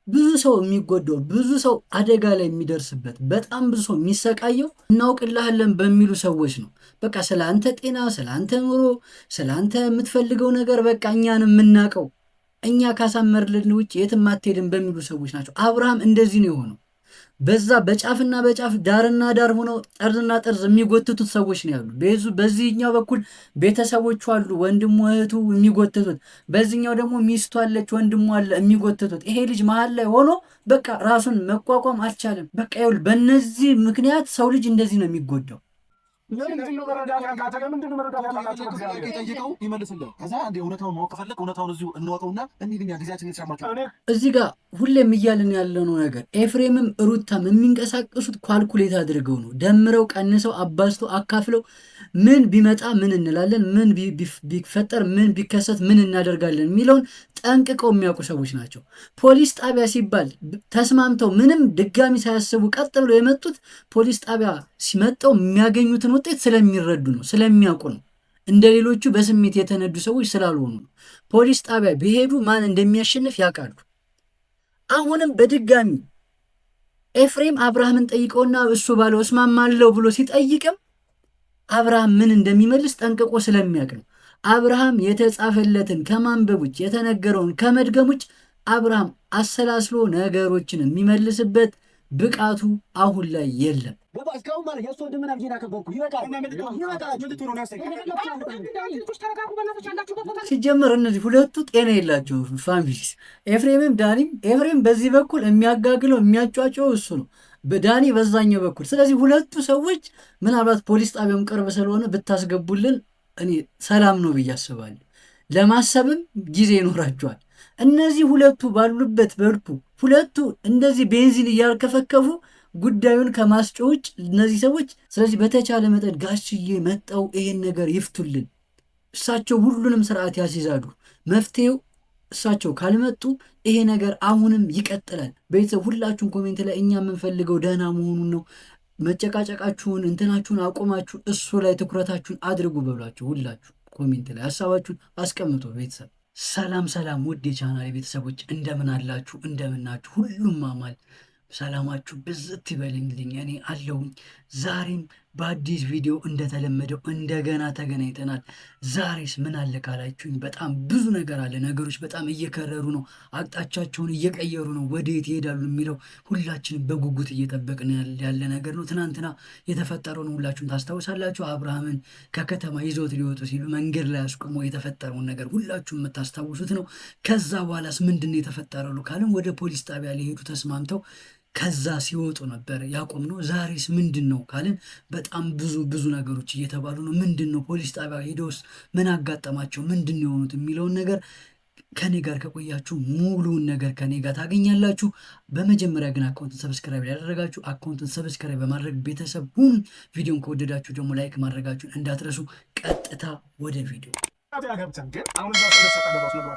ብዙ ሰው የሚጎዳው ብዙ ሰው አደጋ ላይ የሚደርስበት በጣም ብዙ ሰው የሚሰቃየው እናውቅልሃለን በሚሉ ሰዎች ነው። በቃ ስለ አንተ ጤና፣ ስለ አንተ ኑሮ፣ ስለ አንተ የምትፈልገው ነገር በቃ እኛን የምናውቀው እኛ ካሳመርልን ውጭ የትም አትሄድም በሚሉ ሰዎች ናቸው። አብርሃም እንደዚህ ነው የሆነው። በዛ በጫፍና በጫፍ ዳርና ዳር ሆነው ጠርዝና ጠርዝ የሚጎትቱት ሰዎች ነው ያሉ። በዚህኛው በኩል ቤተሰቦቹ አሉ፣ ወንድሙ እህቱ የሚጎትቱት፣ በዚህኛው ደግሞ ሚስቱ አለች፣ ወንድሙ አለ የሚጎትቱት። ይሄ ልጅ መሀል ላይ ሆኖ በቃ ራሱን መቋቋም አልቻለም። በቃ ይኸውልህ፣ በእነዚህ ምክንያት ሰው ልጅ እንደዚህ ነው የሚጎዳው። እዚህ ጋር ሁሌም እያልን ያለነው ነገር ኤፍሬምም ሩታም የሚንቀሳቀሱት ኳልኩሌት አድርገው ነው። ደምረው ቀንሰው አባዝተው አካፍለው ምን ቢመጣ ምን እንላለን፣ ምን ቢፈጠር ምን ቢከሰት ምን እናደርጋለን የሚለውን ጠንቅቀው የሚያውቁ ሰዎች ናቸው። ፖሊስ ጣቢያ ሲባል ተስማምተው ምንም ድጋሚ ሳያስቡ ቀጥ ብለው የመጡት ፖሊስ ጣቢያ ሲመጣው የሚያገኙትን ውጤት ስለሚረዱ ነው፣ ስለሚያውቁ ነው። እንደ ሌሎቹ በስሜት የተነዱ ሰዎች ስላልሆኑ ነው። ፖሊስ ጣቢያ ቢሄዱ ማን እንደሚያሸንፍ ያውቃሉ። አሁንም በድጋሚ ኤፍሬም አብርሃምን ጠይቀውና እሱ ባለው እስማማለሁ ብሎ ሲጠይቅም አብርሃም ምን እንደሚመልስ ጠንቅቆ ስለሚያውቅ ነው። አብርሃም የተጻፈለትን ከማንበብ ውጭ የተነገረውን ከመድገም ውጭ አብርሃም አሰላስሎ ነገሮችን የሚመልስበት ብቃቱ አሁን ላይ የለም። ሲጀመር እነዚህ ሁለቱ ጤና የላቸው ፋሚሊስ፣ ኤፍሬምም ዳኒም። ኤፍሬም በዚህ በኩል የሚያጋግለው የሚያጫጨው እሱ ነው፣ በዳኒ በዛኛው በኩል። ስለዚህ ሁለቱ ሰዎች ምናልባት ፖሊስ ጣቢያም ቅርብ ስለሆነ ብታስገቡልን እኔ ሰላም ነው ብዬ አስባለሁ። ለማሰብም ጊዜ ይኖራቸዋል። እነዚህ ሁለቱ ባሉበት በልኩ ሁለቱ እንደዚህ ቤንዚን እያርከፈከፉ ጉዳዩን ከማስጮ ውጭ እነዚህ ሰዎች። ስለዚህ በተቻለ መጠን ጋሽዬ መጠው ይሄን ነገር ይፍቱልን። እሳቸው ሁሉንም ስርዓት ያስይዛሉ። መፍትሄው እሳቸው ካልመጡ ይሄ ነገር አሁንም ይቀጥላል። ቤተሰብ ሁላችሁን ኮሜንት ላይ እኛ የምንፈልገው ደህና መሆኑን ነው። መጨቃጨቃችሁን እንትናችሁን አቁማችሁ እሱ ላይ ትኩረታችሁን አድርጉ በሏችሁ። ሁላችሁ ኮሜንት ላይ ሀሳባችሁን አስቀምጡ። ቤተሰብ ሰላም ሰላም፣ ውድ የቻናል ቤተሰቦች እንደምን አላችሁ? እንደምናችሁ? ሁሉም ማማል ሰላማችሁ ብዝት ይበልልኝ። እኔ አለሁኝ። ዛሬም በአዲስ ቪዲዮ እንደተለመደው እንደገና ተገናኝተናል። ዛሬስ ምን አለ ካላችሁኝ በጣም ብዙ ነገር አለ። ነገሮች በጣም እየከረሩ ነው። አቅጣጫቸውን እየቀየሩ ነው። ወዴት ይሄዳሉ የሚለው ሁላችንም በጉጉት እየጠበቅን ያለ ነገር ነው። ትናንትና የተፈጠረውን ሁላችሁም ታስታውሳላችሁ። አብርሃምን ከከተማ ይዘውት ሊወጡ ሲሉ መንገድ ላይ አስቆሞ የተፈጠረውን ነገር ሁላችሁም የምታስታውሱት ነው። ከዛ በኋላስ ምንድን ነው የተፈጠረው ካልን ወደ ፖሊስ ጣቢያ ሊሄዱ ተስማምተው ከዛ ሲወጡ ነበር ያቆምነው። ዛሬስ ምንድን ነው ካልን በጣም ብዙ ነገሮች እየተባሉ ነው። ምንድን ነው ፖሊስ ጣቢያ ሄደውስ ምን አጋጠማቸው፣ ምንድን ነው የሆኑት የሚለውን ነገር ከኔ ጋር ከቆያችሁ ሙሉውን ነገር ከኔ ጋር ታገኛላችሁ። በመጀመሪያ ግን አካውንትን ሰብስክራይብ ያደረጋችሁ አካውንትን ሰብስክራይብ በማድረግ ቤተሰብ ሁኑ። ቪዲዮን ከወደዳችሁ ደግሞ ላይክ ማድረጋችሁን እንዳትረሱ። ቀጥታ ወደ ቪዲዮ ገብተን ግን አሁን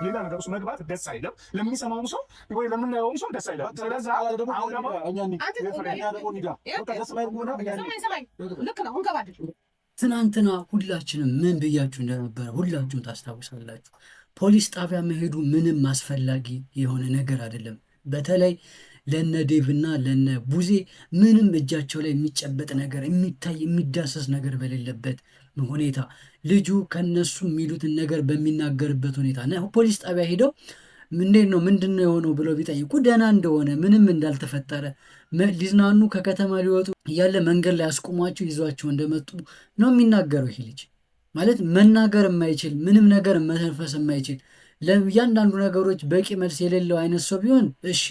ሌላ ነገር ውስጥ መግባት ደስ አይለም። ለሚሰማውም ሰው ወይ ለምናየውም ሰው ደስ አይለም። ስለዚህ ትናንትና ሁላችንም ምን ብያችሁ እንደነበረ ሁላችሁም ታስታውሳላችሁ። ፖሊስ ጣቢያ መሄዱ ምንም አስፈላጊ የሆነ ነገር አይደለም። በተለይ ለነ ዴቭና ለነ ቡዜ ምንም እጃቸው ላይ የሚጨበጥ ነገር የሚታይ የሚዳሰስ ነገር በሌለበት ሁኔታ ልጁ ከነሱ የሚሉትን ነገር በሚናገርበት ሁኔታ ፖሊስ ጣቢያ ሄደው እንዴት ነው ምንድን ነው የሆነው ብለው ቢጠይቁ ደህና እንደሆነ ምንም እንዳልተፈጠረ ሊዝናኑ ከከተማ ሊወጡ እያለ መንገድ ላይ አስቁሟቸው ይዟቸው እንደመጡ ነው የሚናገረው። ይሄ ልጅ ማለት መናገር የማይችል ምንም ነገር መተንፈስ የማይችል ለእያንዳንዱ ነገሮች በቂ መልስ የሌለው አይነት ሰው ቢሆን እሺ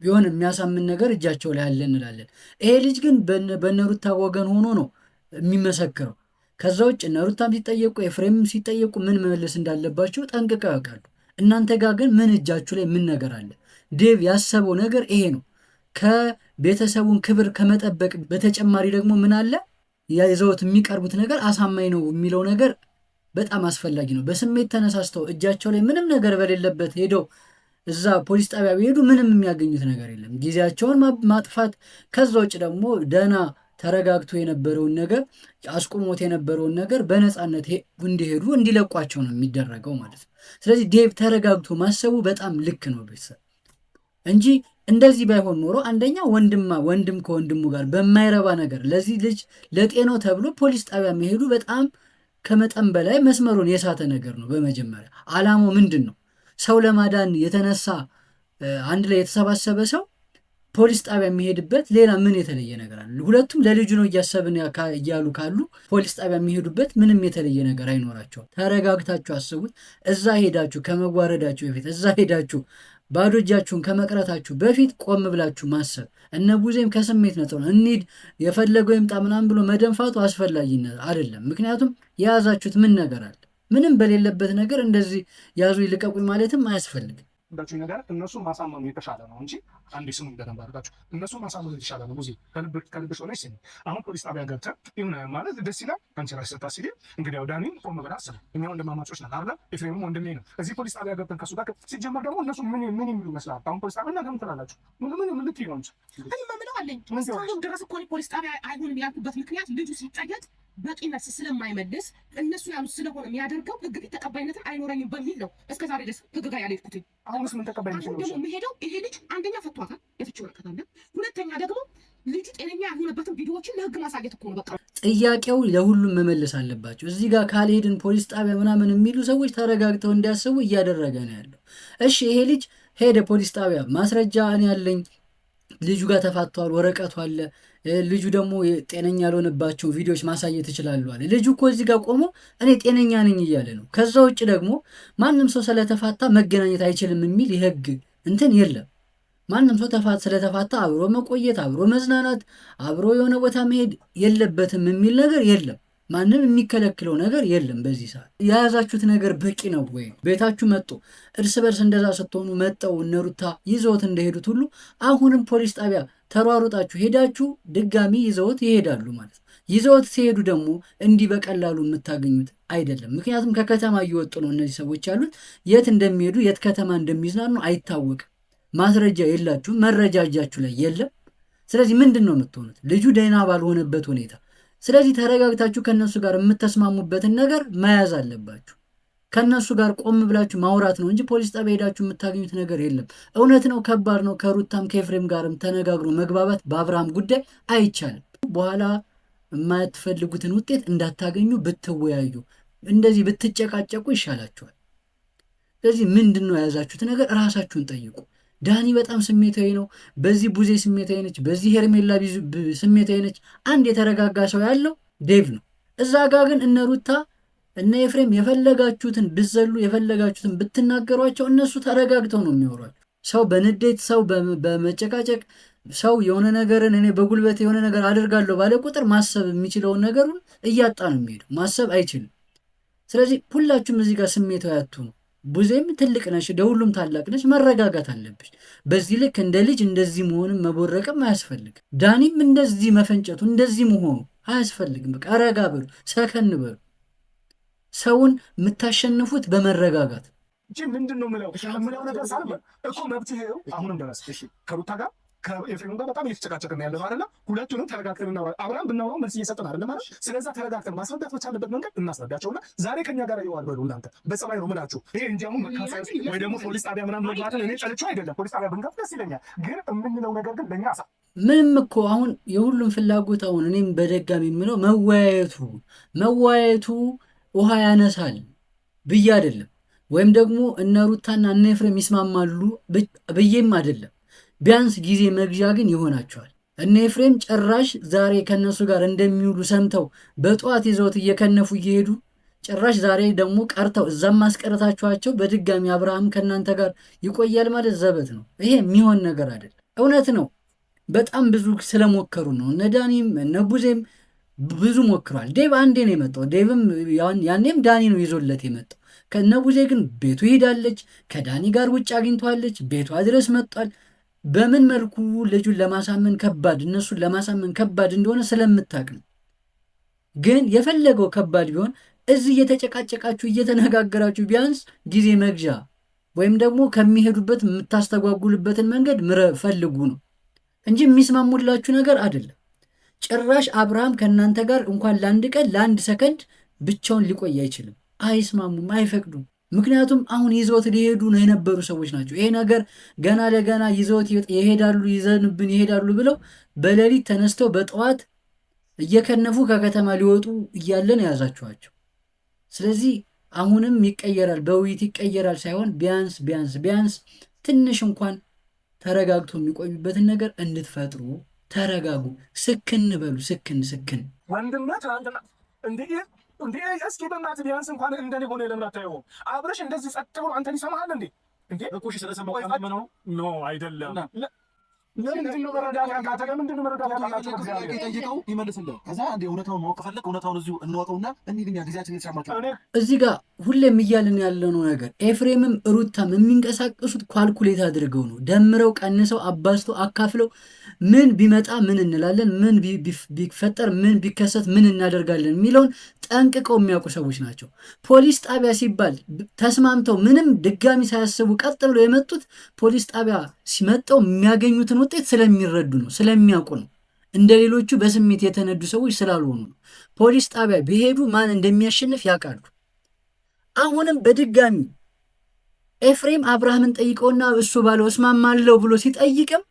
ቢሆን የሚያሳምን ነገር እጃቸው ላይ አለ እንላለን። ይሄ ልጅ ግን በነሩታ ወገን ሆኖ ነው የሚመሰክረው። ከዛ ውጭ ነሩታም ሲጠየቁ ኤፍሬምም ሲጠየቁ ምን መመለስ እንዳለባቸው ጠንቅቀው ያውቃሉ። እናንተ ጋር ግን ምን እጃችሁ ላይ ምን ነገር አለ? ዴቭ ያሰበው ነገር ይሄ ነው። ከቤተሰቡን ክብር ከመጠበቅ በተጨማሪ ደግሞ ምን አለ ይዘውት የሚቀርቡት ነገር አሳማኝ ነው የሚለው ነገር በጣም አስፈላጊ ነው። በስሜት ተነሳስተው እጃቸው ላይ ምንም ነገር በሌለበት ሄደው እዛ ፖሊስ ጣቢያ ቢሄዱ ምንም የሚያገኙት ነገር የለም፣ ጊዜያቸውን ማጥፋት። ከዛ ውጭ ደግሞ ደህና ተረጋግቶ የነበረውን ነገር አስቆሞት የነበረውን ነገር በነፃነት እንዲሄዱ እንዲለቋቸው ነው የሚደረገው ማለት ነው። ስለዚህ ዴቭ ተረጋግቶ ማሰቡ በጣም ልክ ነው ቤተሰብ እንጂ እንደዚህ ባይሆን ኖሮ አንደኛ ወንድም ከወንድሙ ጋር በማይረባ ነገር ለዚህ ልጅ ለጤናው ተብሎ ፖሊስ ጣቢያ መሄዱ በጣም ከመጠን በላይ መስመሩን የሳተ ነገር ነው። በመጀመሪያ ዓላማው ምንድን ነው? ሰው ለማዳን የተነሳ አንድ ላይ የተሰባሰበ ሰው ፖሊስ ጣቢያ የሚሄድበት ሌላ ምን የተለየ ነገር አለ? ሁለቱም ለልጁ ነው እያሰብን እያሉ ካሉ ፖሊስ ጣቢያ የሚሄዱበት ምንም የተለየ ነገር አይኖራቸውም። ተረጋግታችሁ አስቡት። እዛ ሄዳችሁ ከመጓረዳችሁ በፊት እዛ ሄዳችሁ ባዶ እጃችሁን ከመቅረታችሁ በፊት ቆም ብላችሁ ማሰብ። እነ ቡዜም ከስሜት ነጥሮ እንሂድ የፈለገው ይምጣ ምናምን ብሎ መደንፋቱ አስፈላጊነት አይደለም። ምክንያቱም የያዛችሁት ምን ነገር አለ? ምንም በሌለበት ነገር እንደዚህ ያዙ ይልቀቁኝ ማለትም አያስፈልግም። እንዳችሁ ነገር እነሱን ማሳመኑ የተሻለ ነው እንጂ አንዴ ስሙ እንደደንብ አድርጋችሁ እነሱን ማሳመኑ የተሻለ ነው። ቡዜ ከልብሽ ሆነች ሲል አሁን ፖሊስ ጣቢያ ገብተህ ይሁን ማለት ደስ ይላል። አንቺ ራስሽ ስታስቢ እንግዲህ ያው ዳኒም ቆም ብለህ አስብ። እኛ ወንድማማቾች ነን አይደል? ኤፍሬምም ወንድሜ ነው። እዚህ ፖሊስ ጣቢያ ገብተን ከሱ ጋር ሲጀመር ደግሞ እነሱ ምን የሚሉ ይመስላል? አሁን ፖሊስ ጣቢያ እናንተ ትላላችሁ ምን ልትይ ነው እንጂ እኔ የምለው አለኝ። እስካሁን ድረስ እኮ ፖሊስ ጣቢያ አይሆንም ያልኩበት ምክንያት ልጁ ሲጠየቅ በቂ መልስ ስለማይመልስ እነሱ ያሉት ስለሆነ የሚያደርገው ህግ ፊት ተቀባይነትን አይኖረኝም በሚል ነው እስከ ዛሬ ድረስ ህግ ጋር ያልሄድኩትኝ። አሁንስ ምን ተቀባይነት ነው? አሁን ደግሞ የምሄደው ይሄ ልጅ አንደኛ ፈቷታል፣ የፍቺ ወረቀት አለ። ሁለተኛ ደግሞ ልጁ ጤነኛ ያልሆነበትን ቪዲዮዎችን ለህግ ማሳየት እኮ ነው። በቃ ጥያቄው ለሁሉም መመለስ አለባቸው። እዚህ ጋር ካልሄድን ፖሊስ ጣቢያ ምናምን የሚሉ ሰዎች ተረጋግተው እንዲያስቡ እያደረገ ነው ያለው። እሺ ይሄ ልጅ ሄደ ፖሊስ ጣቢያ፣ ማስረጃ እኔ ያለኝ ልጁ ጋር ተፋቷል፣ ወረቀቱ አለ፣ ልጁ ደግሞ ጤነኛ ያልሆነባቸው ቪዲዮዎች ማሳየት ይችላሉ አለ። ልጁ እኮ እዚህ ጋር ቆሞ እኔ ጤነኛ ነኝ እያለ ነው። ከዛ ውጭ ደግሞ ማንም ሰው ስለተፋታ መገናኘት አይችልም የሚል የህግ እንትን የለም። ማንም ሰው ስለተፋታ አብሮ መቆየት፣ አብሮ መዝናናት፣ አብሮ የሆነ ቦታ መሄድ የለበትም የሚል ነገር የለም። ማንም የሚከለክለው ነገር የለም። በዚህ ሰዓት የያዛችሁት ነገር በቂ ነው ወይ? ቤታችሁ መጡ እርስ በርስ እንደዛ ስትሆኑ መጠው እነሩታ ይዘውት እንደሄዱት ሁሉ አሁንም ፖሊስ ጣቢያ ተሯሩጣችሁ ሄዳችሁ ድጋሚ ይዘውት ይሄዳሉ ማለት ነው። ይዘውት ሲሄዱ ደግሞ እንዲህ በቀላሉ የምታገኙት አይደለም። ምክንያቱም ከከተማ እየወጡ ነው እነዚህ ሰዎች ያሉት። የት እንደሚሄዱ የት ከተማ እንደሚዝናኑ አይታወቅም። ማስረጃ የላችሁ፣ መረጃ እጃችሁ ላይ የለም። ስለዚህ ምንድን ነው የምትሆኑት? ልጁ ደህና ባልሆነበት ሁኔታ። ስለዚህ ተረጋግታችሁ ከነሱ ጋር የምተስማሙበትን ነገር መያዝ አለባችሁ። ከነሱ ጋር ቆም ብላችሁ ማውራት ነው እንጂ ፖሊስ ጣቢያ ሄዳችሁ የምታገኙት ነገር የለም። እውነት ነው፣ ከባድ ነው። ከሩታም ከኤፍሬም ጋርም ተነጋግሮ መግባባት በአብርሃም ጉዳይ አይቻልም። በኋላ የማትፈልጉትን ውጤት እንዳታገኙ ብትወያዩ፣ እንደዚህ ብትጨቃጨቁ ይሻላችኋል። ስለዚህ ምንድን ነው የያዛችሁት ነገር? እራሳችሁን ጠይቁ። ዳኒ በጣም ስሜታዊ ነው። በዚህ ቡዜ ስሜታዊ ነች፣ በዚህ ሄርሜላ ስሜታዊ ነች። አንድ የተረጋጋ ሰው ያለው ዴቭ ነው። እዛ ጋር ግን እነ ሩታ እነ ኤፍሬም የፈለጋችሁትን ብትዘሉ የፈለጋችሁትን ብትናገሯቸው እነሱ ተረጋግተው ነው የሚያወሯቸው። ሰው በንዴት ሰው በመጨቃጨቅ ሰው የሆነ ነገርን እኔ በጉልበት የሆነ ነገር አድርጋለሁ ባለ ቁጥር ማሰብ የሚችለውን ነገሩን እያጣ ነው የሚሄደው። ማሰብ አይችልም። ስለዚህ ሁላችሁም እዚህ ጋር ስሜታዊ አትሁኑ። ቡዜም ትልቅ ነሽ፣ ለሁሉም ታላቅ ነሽ፣ መረጋጋት አለብሽ። በዚህ ልክ እንደ ልጅ እንደዚህ መሆንም መቦረቅም አያስፈልግም። ዳኒም እንደዚህ መፈንጨቱ እንደዚህ መሆኑ አያስፈልግም። በቃ ረጋ በሉ፣ ሰከን በሉ። ሰውን የምታሸንፉት በመረጋጋት እንጂ ምንድን ነው የምለው ነገር ሳለ እኮ መብትህ አሁንም ድረስ ከሩታ ጋር ከኤፍሬም ጋር በጣም እየተጨቃጨቅን ነው ያለነው አይደለ? ሁለቱንም ተረጋግተን እናወራ። አብርሃም ብናወራው መልስ እየሰጠን አይደለም ማለት። ስለዛ ተረጋግተን ማስረዳት በቻለበት መንገድ እናስረዳቸውና ዛሬ ከኛ ጋር ይዋል በሉ። እናንተ በጸባይ ነው ምላችሁ። ይሄ እንጂ አሁን መካሳይ ወይ ደግሞ ፖሊስ ጣቢያ ምናምን መግባትን እኔ ጠልቼው አይደለም። ፖሊስ ጣቢያ ብንገባ ደስ ይለኛል። ግን የምንለው ነገር ግን ለኛ ምንም እኮ አሁን የሁሉም ፍላጎት አሁን እኔም በደጋሚ የምለው መወያየቱ ውሃ ያነሳል ብዬ አይደለም፣ ወይም ደግሞ እነ ሩታና እነ ኤፍሬም ይስማማሉ ብዬም አይደለም። ቢያንስ ጊዜ መግዣ ግን ይሆናቸዋል። እነ ኤፍሬም ጭራሽ ዛሬ ከነሱ ጋር እንደሚውሉ ሰምተው በጠዋት ይዘውት እየከነፉ እየሄዱ ጭራሽ ዛሬ ደግሞ ቀርተው እዛም ማስቀረታችኋቸው በድጋሚ አብርሃም ከእናንተ ጋር ይቆያል ማለት ዘበት ነው። ይሄ የሚሆን ነገር አይደለም። እውነት ነው በጣም ብዙ ስለሞከሩ ነው። እነ ዳኒም እነ ቡዜም ብዙ ሞክሯል። ዴቭ አንዴ ነው የመጣው። ዴቭም ያኔም ዳኒ ነው ይዞለት የመጣው። ከነ ቡዜ ግን ቤቱ ሄዳለች፣ ከዳኒ ጋር ውጭ አግኝቷለች፣ ቤቷ ድረስ መጥቷል። በምን መልኩ ልጁን ለማሳመን ከባድ እነሱን ለማሳመን ከባድ እንደሆነ ስለምታቅ ነው። ግን የፈለገው ከባድ ቢሆን እዚህ እየተጨቃጨቃችሁ እየተነጋገራችሁ ቢያንስ ጊዜ መግዣ ወይም ደግሞ ከሚሄዱበት የምታስተጓጉልበትን መንገድ ፈልጉ ነው እንጂ የሚስማሙላችሁ ነገር አይደለም። ጭራሽ አብርሃም ከእናንተ ጋር እንኳን ለአንድ ቀን ለአንድ ሰከንድ ብቻውን ሊቆይ አይችልም። አይስማሙም፣ አይፈቅዱም። ምክንያቱም አሁን ይዘውት ሊሄዱ ነው የነበሩ ሰዎች ናቸው። ይሄ ነገር ገና ለገና ይዘውት ይሄዳሉ፣ ይዘንብን ይሄዳሉ ብለው በሌሊት ተነስተው በጠዋት እየከነፉ ከከተማ ሊወጡ እያለን የያዛችኋቸው። ስለዚህ አሁንም ይቀየራል፣ በውይይት ይቀየራል ሳይሆን ቢያንስ ትንሽ እንኳን ተረጋግቶ የሚቆዩበትን ነገር እንድትፈጥሩ ተረጋጉ። ስክን በሉ፣ ስክን ወንድነት እንዴ እስኪ በእናትህ ቢያንስ እንኳን እንደኔ ሆነ ለምን አታየውም? አብረሽ እንደዚህ ጸጥ ብሎ አንተን ይሰማሃል እንዴ? እኮ እሺ ስለሰማው ነው አይደለም። ለምንድን ነው መረዳት ያቃተህ? ለምንድን ነው መረዳት ያቃታችሁ? ጠይቀው ይመልስልህ። ከዛ እንደ እውነታውን ማወቅ ከፈለክ እውነታውን እዚሁ እንወቀውና እንሂድኛ ጊዜያችን የተሻማቸው እዚህ ጋር ሁሌም እያልን ያለነው ነገር ኤፍሬምም ሩታም የሚንቀሳቀሱት ኳልኩሌት አድርገው ነው። ደምረው ቀንሰው አባዝተው አካፍለው ምን ቢመጣ ምን እንላለን፣ ምን ቢፈጠር ምን ቢከሰት ምን እናደርጋለን የሚለውን ጠንቅቀው የሚያውቁ ሰዎች ናቸው። ፖሊስ ጣቢያ ሲባል ተስማምተው ምንም ድጋሚ ሳያስቡ ቀጥ ብለው የመጡት ፖሊስ ጣቢያ ሲመጣው የሚያገኙትን ውጤት ስለሚረዱ ነው፣ ስለሚያውቁ ነው። እንደ ሌሎቹ በስሜት የተነዱ ሰዎች ስላልሆኑ ነው። ፖሊስ ጣቢያ ቢሄዱ ማን እንደሚያሸንፍ ያውቃሉ። አሁንም በድጋሚ ኤፍሬም አብርሃምን ጠይቀውና እሱ ባለው እስማማለሁ ብሎ ሲጠይቅም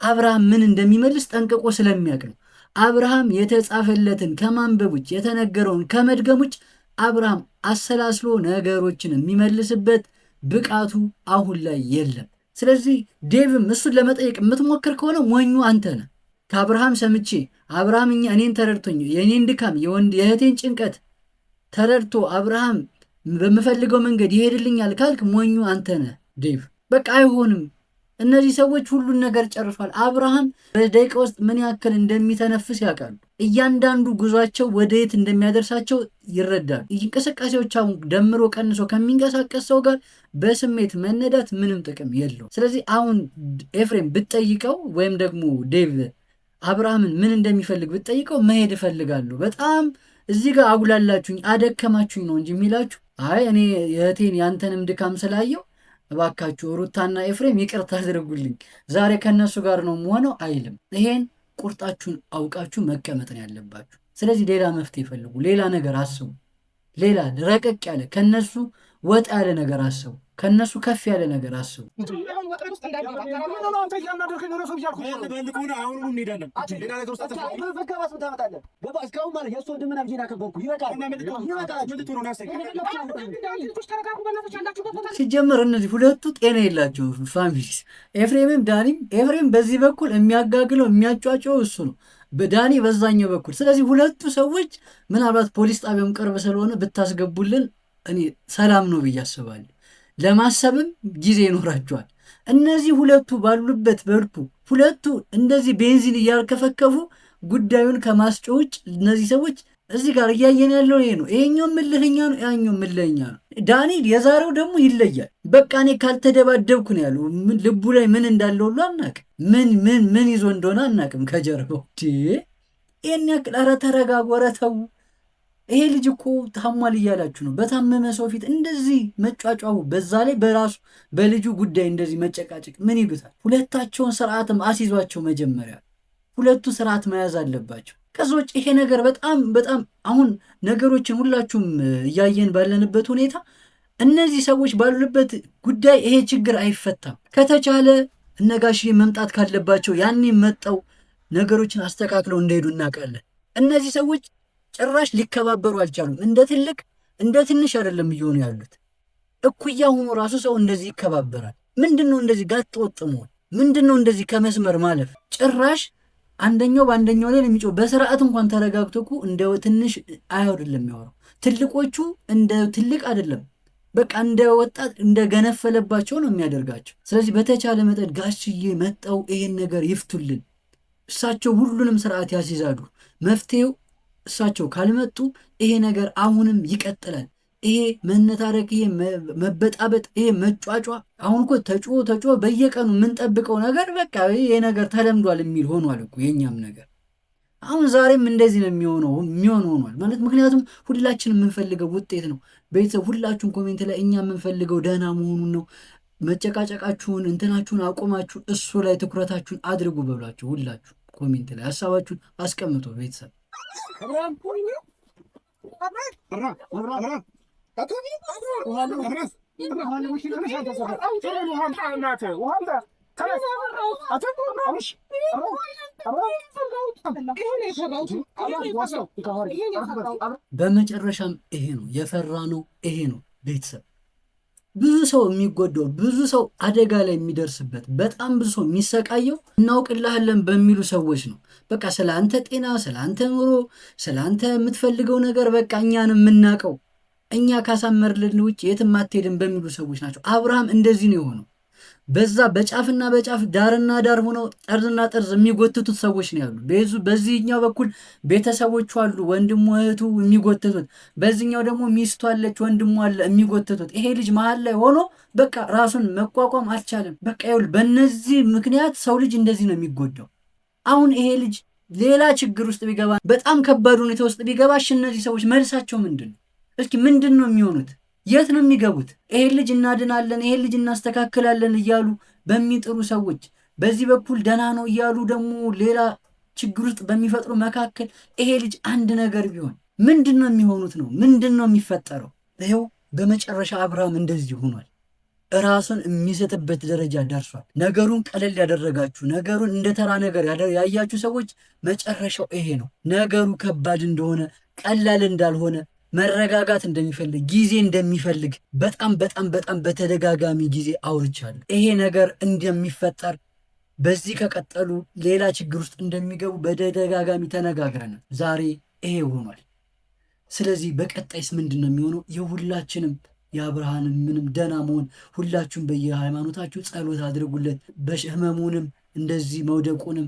አብርሃም ምን እንደሚመልስ ጠንቅቆ ስለሚያውቅ ነው። አብርሃም የተጻፈለትን ከማንበብ ውጭ የተነገረውን ከመድገም ውጭ አብርሃም አሰላስሎ ነገሮችን የሚመልስበት ብቃቱ አሁን ላይ የለም። ስለዚህ ዴቭም እሱን ለመጠየቅ የምትሞክር ከሆነ ሞኙ አንተ ነህ። ከአብርሃም ሰምቼ አብርሃም እኔን ተረድቶኝ የእኔን ድካም የእህቴን ጭንቀት ተረድቶ አብርሃም በምፈልገው መንገድ ይሄድልኛል ካልክ ሞኙ አንተ ነህ ዴቭ። በቃ አይሆንም። እነዚህ ሰዎች ሁሉን ነገር ጨርሷል። አብርሃም በደቂቃ ውስጥ ምን ያክል እንደሚተነፍስ ያውቃሉ። እያንዳንዱ ጉዟቸው ወደ የት እንደሚያደርሳቸው ይረዳሉ። እንቅስቃሴዎች አሁን ደምሮ ቀንሶ ከሚንቀሳቀስ ሰው ጋር በስሜት መነዳት ምንም ጥቅም የለው። ስለዚህ አሁን ኤፍሬም ብትጠይቀው ወይም ደግሞ ዴቭ አብርሃምን ምን እንደሚፈልግ ብትጠይቀው መሄድ እፈልጋለሁ፣ በጣም እዚህ ጋር አጉላላችሁኝ፣ አደከማችሁኝ ነው እንጂ የሚላችሁ አይ እኔ የእህቴን ያንተንም ድካም ስላየው እባካችሁ ሩታና ኤፍሬም ይቅርታ አድርጉልኝ ዛሬ ከነሱ ጋር ነው የምሆነው አይልም። ይሄን ቁርጣችሁን አውቃችሁ መቀመጥ ነው ያለባችሁ። ስለዚህ ሌላ መፍትሄ ፈልጉ፣ ሌላ ነገር አስቡ፣ ሌላ ረቀቅ ያለ ከነሱ ወጣ ያለ ነገር አስቡ፣ ከነሱ ከፍ ያለ ነገር አስቡ። ሲጀመር እነዚህ ሁለቱ ጤና የላቸው ፋሚሊስ ኤፍሬምም ዳኒም። ኤፍሬም በዚህ በኩል የሚያጋግለው የሚያጫጨው እሱ ነው፣ በዳኒ በዛኛው በኩል። ስለዚህ ሁለቱ ሰዎች ምናልባት ፖሊስ ጣቢያም ቅርብ ስለሆነ ብታስገቡልን እኔ ሰላም ነው ብዬ አስባለሁ። ለማሰብም ጊዜ ይኖራቸዋል። እነዚህ ሁለቱ ባሉበት በልኩ ሁለቱ እንደዚህ ቤንዚን እያርከፈከፉ ጉዳዩን ከማስጮህ ውጭ እነዚህ ሰዎች እዚህ ጋር እያየን ያለው ይሄ ነው። ይሄኛው ምልህኛ ነው፣ ያኛው ምልህኛ ነው። ዳኒ የዛሬው ደግሞ ይለያል። በቃ እኔ ካልተደባደብኩ ነው ያለው። ልቡ ላይ ምን እንዳለው ሁሉ አናቅም። ምን ይዞ እንደሆነ አናቅም ከጀርባው። ይህን ያክል ኧረ ተረጋጉ፣ ኧረ ተው። ይሄ ልጅ እኮ ታሟል እያላችሁ ነው። በታመመ ሰው ፊት እንደዚህ መጫጫው፣ በዛ ላይ በራሱ በልጁ ጉዳይ እንደዚህ መጨቃጨቅ ምን ይሉታል? ሁለታቸውን ስርዓትም አስይዟቸው። መጀመሪያ ሁለቱ ስርዓት መያዝ አለባቸው። ከዛ ውጭ ይሄ ነገር በጣም አሁን ነገሮችን ሁላችሁም እያየን ባለንበት ሁኔታ እነዚህ ሰዎች ባሉበት ጉዳይ ይሄ ችግር አይፈታም። ከተቻለ እነጋሽዬ መምጣት ካለባቸው ያኔ መጠው ነገሮችን አስተካክለው እንደሄዱ እናውቃለን። እነዚህ ሰዎች ጭራሽ ሊከባበሩ አልቻሉም። እንደ ትንሽ አይደለም እየሆኑ ያሉት። እኩያ ሆኖ ራሱ ሰው እንደዚህ ይከባበራል? ምንድነው እንደዚህ ጋጥ ወጥ መሆን? ምንድነው እንደዚህ ከመስመር ማለፍ? ጭራሽ አንደኛው በአንደኛው ላይ የሚጮህ በስርዓት እንኳን ተረጋግቶ እኮ እንደ ትንሽ አይደለም የሚያወራው። ትልቆቹ እንደ ትልቅ አይደለም፣ በቃ እንደ ወጣት እንደ ገነፈለባቸው ነው የሚያደርጋቸው። ስለዚህ በተቻለ መጠን ጋሽዬ መጣው ይሄን ነገር ይፍቱልን። እሳቸው ሁሉንም ስርዓት ያስይዛሉ። መፍትሄው እሳቸው ካልመጡ ይሄ ነገር አሁንም ይቀጥላል። ይሄ መነታረክ፣ ይሄ መበጣበጥ፣ ይሄ መጫጫ አሁን እኮ ተጮ በየቀኑ የምንጠብቀው ነገር በቃ ይሄ ነገር ተለምዷል የሚል ሆኗል እኮ የኛም ነገር። አሁን ዛሬም እንደዚህ ነው የሚሆን ሆኗል ማለት። ምክንያቱም ሁላችን የምንፈልገው ውጤት ነው። ቤተሰብ ሁላችሁን ኮሜንት ላይ እኛ የምንፈልገው ደህና መሆኑን ነው። መጨቃጨቃችሁን እንትናችሁን አቆማችሁ እሱ ላይ ትኩረታችሁን አድርጉ በሏችሁ። ሁላችሁ ኮሜንት ላይ ሀሳባችሁን አስቀምጡ ቤተሰብ። በመጨረሻም ይሄ ነው የፈራነው፣ ይሄ ነው ቤተሰብ። ብዙ ሰው የሚጎዳው፣ ብዙ ሰው አደጋ ላይ የሚደርስበት፣ በጣም ብዙ ሰው የሚሰቃየው እናውቅልሃለን በሚሉ ሰዎች ነው። በቃ ስለ አንተ ጤና፣ ስለ አንተ ኑሮ፣ ስለ አንተ የምትፈልገው ነገር በቃ እኛን የምናውቀው እኛ ካሳመርልን ውጭ የትም አትሄድም በሚሉ ሰዎች ናቸው። አብርሃም እንደዚህ ነው የሆነው። በዛ በጫፍና በጫፍ ዳርና ዳር ሆነው ጠርዝና ጠርዝ የሚጎትቱት ሰዎች ነው ያሉ። በዚህኛው በኩል ቤተሰቦቹ አሉ፣ ወንድሙ እህቱ የሚጎትቱት፣ በዚህኛው ደግሞ ሚስቱ አለች፣ ወንድሙ አለ የሚጎትቱት። ይሄ ልጅ መሀል ላይ ሆኖ በቃ ራሱን መቋቋም አልቻለም። በቃ ይኸውልህ፣ በእነዚህ ምክንያት ሰው ልጅ እንደዚህ ነው የሚጎዳው። አሁን ይሄ ልጅ ሌላ ችግር ውስጥ ቢገባ፣ በጣም ከባድ ሁኔታ ውስጥ ቢገባ፣ እነዚህ ሰዎች መልሳቸው ምንድን ነው? እስኪ ምንድን ነው የሚሆኑት? የት ነው የሚገቡት? ይሄን ልጅ እናድናለን፣ ይሄን ልጅ እናስተካክላለን እያሉ በሚጥሩ ሰዎች፣ በዚህ በኩል ደህና ነው እያሉ ደግሞ ሌላ ችግር ውስጥ በሚፈጥሩ መካከል ይሄ ልጅ አንድ ነገር ቢሆን ምንድን ነው የሚሆኑት? ነው ምንድን ነው የሚፈጠረው? ይኸው በመጨረሻ አብርሃም እንደዚህ ሆኗል። ራሱን የሚሰጥበት ደረጃ ደርሷል። ነገሩን ቀለል ያደረጋችሁ፣ ነገሩን እንደ ተራ ነገር ያያችሁ ሰዎች መጨረሻው ይሄ ነው። ነገሩ ከባድ እንደሆነ፣ ቀላል እንዳልሆነ፣ መረጋጋት እንደሚፈልግ፣ ጊዜ እንደሚፈልግ በጣም በጣም በጣም በተደጋጋሚ ጊዜ አውርቻለሁ። ይሄ ነገር እንደሚፈጠር፣ በዚህ ከቀጠሉ ሌላ ችግር ውስጥ እንደሚገቡ በተደጋጋሚ ተነጋግረናል። ዛሬ ይሄ ሆኗል። ስለዚህ በቀጣይስ ምንድን ነው የሚሆነው? የሁላችንም የአብርሃንም ምንም ደህና መሆን፣ ሁላችሁም በየሃይማኖታችሁ ጸሎት አድርጉለት። በህመሙንም እንደዚህ መውደቁንም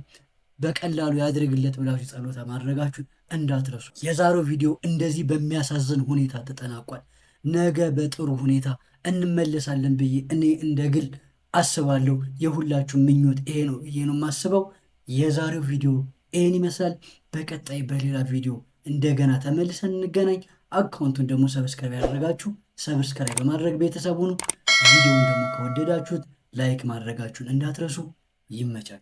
በቀላሉ ያድርግለት ብላችሁ ጸሎት ማድረጋችሁን እንዳትረሱ። የዛሬው ቪዲዮ እንደዚህ በሚያሳዝን ሁኔታ ተጠናቋል። ነገ በጥሩ ሁኔታ እንመለሳለን ብዬ እኔ እንደ ግል አስባለሁ። የሁላችሁም ምኞት ይሄ ነው ብዬ ነው የማስበው። የዛሬው ቪዲዮ ይሄን ይመስላል። በቀጣይ በሌላ ቪዲዮ እንደገና ተመልሰን እንገናኝ። አካውንቱን ደግሞ ሰብስክራይብ ያደረጋችሁ ሰብስክራይብ በማድረግ ቤተሰብ ሁኑ። ቪዲዮውን ደግሞ ከወደዳችሁት ላይክ ማድረጋችሁን እንዳትረሱ። ይመቻል።